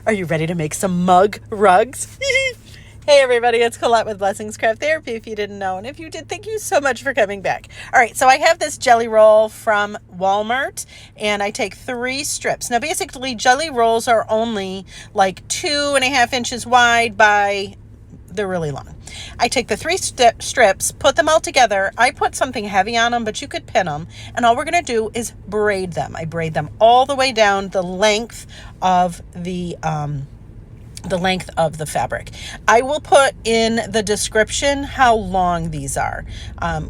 Are you ready to make some mug rugs? Hey everybody, it's Colette with Blessings Craft Therapy, if you didn't know. And if you did, thank you so much for coming back. All right, so I have this jelly roll from Walmart, and I take 3 strips. Now basically, jelly rolls are only like 2.5 inches wide by, they're really long. I take the 3 strips, put them all together. I put something heavy on them, but you could pin them. And all we're going to do is braid them. I braid them all the way down the length of the fabric. I will put in the description how long these are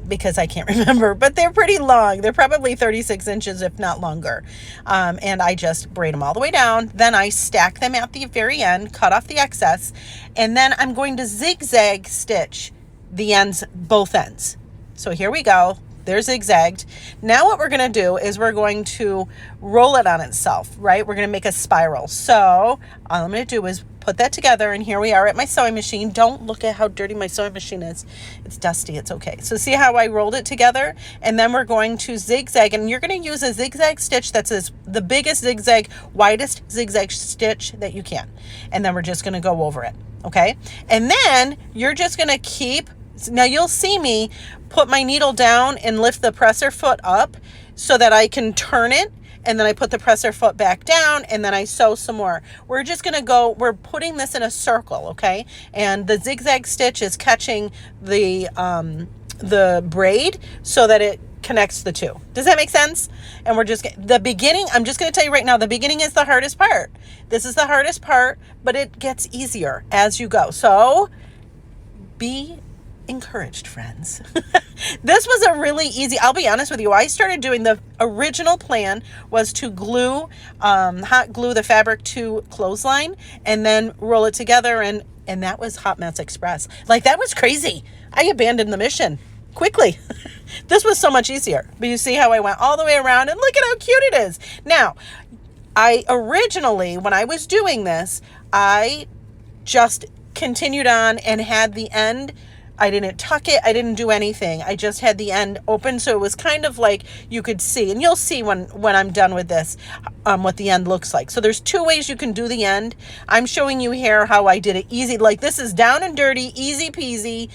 because I can't remember, but they're pretty long. They're probably 36 inches, if not longer. And I just braid them all the way down. Then I stack them at the very end, cut off the excess, and then I'm going to zigzag stitch the ends, both ends. So here we go. They're zigzagged. Now what we're going to do is we're going to roll it on itself, right? We're going to make a spiral. So all I'm going to do is put that together, and here we are at my sewing machine. Don't look at how dirty my sewing machine is. It's dusty. It's okay. So see how I rolled it together? And then we're going to zigzag, and you're going to use a zigzag stitch that's the biggest zigzag, widest zigzag stitch that you can. And then we're just going to go over it, okay? And then you're just going to keep, now you'll see me put my needle down and lift the presser foot up so that I can turn it. And then I put the presser foot back down, and then I sew some more. We're just going to go, we're putting this in a circle, okay? And the zigzag stitch is catching the braid so that it connects the two. Does that make sense? And we're just, the beginning, I'm just going to tell you right now, the beginning is the hardest part. This is the hardest part, but it gets easier as you go. So be encouraged, friends. This was a really easy, I'll be honest with you, I started doing, the original plan was to glue, hot glue the fabric to clothesline and then roll it together, and that was Hot Mess Express. Like, that was crazy. I abandoned the mission quickly. This was so much easier. But you see how I went all the way around, and look at how cute it is. Now, I originally, when I was doing this, I just continued on and had the end, I didn't tuck it. I didn't do anything. I just had the end open. So it was kind of like you could see, and you'll see when I'm done with this, what the end looks like. So there's 2 ways you can do the end. I'm showing you here how I did it easy. Like, this is down and dirty, easy peasy.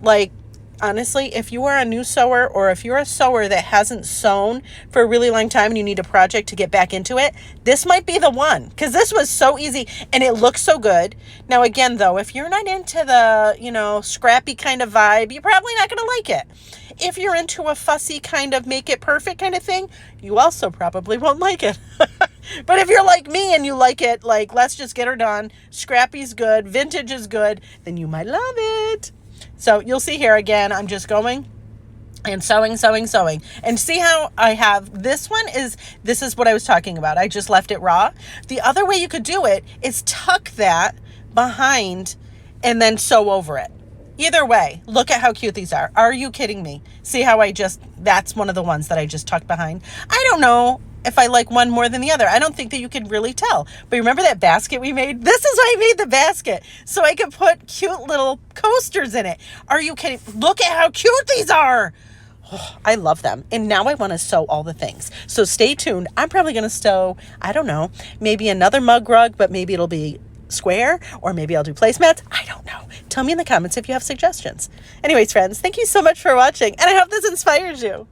Like, honestly, if you are a new sewer, or if you're a sewer that hasn't sewn for a really long time and you need a project to get back into it, this might be the one, because this was so easy and it looks so good. Now, again, though, if you're not into the, scrappy kind of vibe, you're probably not going to like it. If you're into a fussy kind of make it perfect kind of thing, you also probably won't like it. But if you're like me and you like it, like, let's just get her done, scrappy's good, vintage is good, then you might love it. So you'll see here again, I'm just going and sewing. And see how I have, this is what I was talking about. I just left it raw. The other way you could do it is tuck that behind and then sew over it. Either way, look at how cute these are. Are you kidding me? See how that's one of the ones that I just tucked behind. I don't know if I like one more than the other. I don't think that you could really tell. But remember that basket we made? This is why I made the basket, so I could put cute little coasters in it. Are you kidding? Look at how cute these are. Oh, I love them. And now I want to sew all the things. So stay tuned. I'm probably going to sew, I don't know, maybe another mug rug, but maybe it'll be square, or maybe I'll do placemats. I don't know. Tell me in the comments if you have suggestions. Anyways, friends, thank you so much for watching, and I hope this inspires you.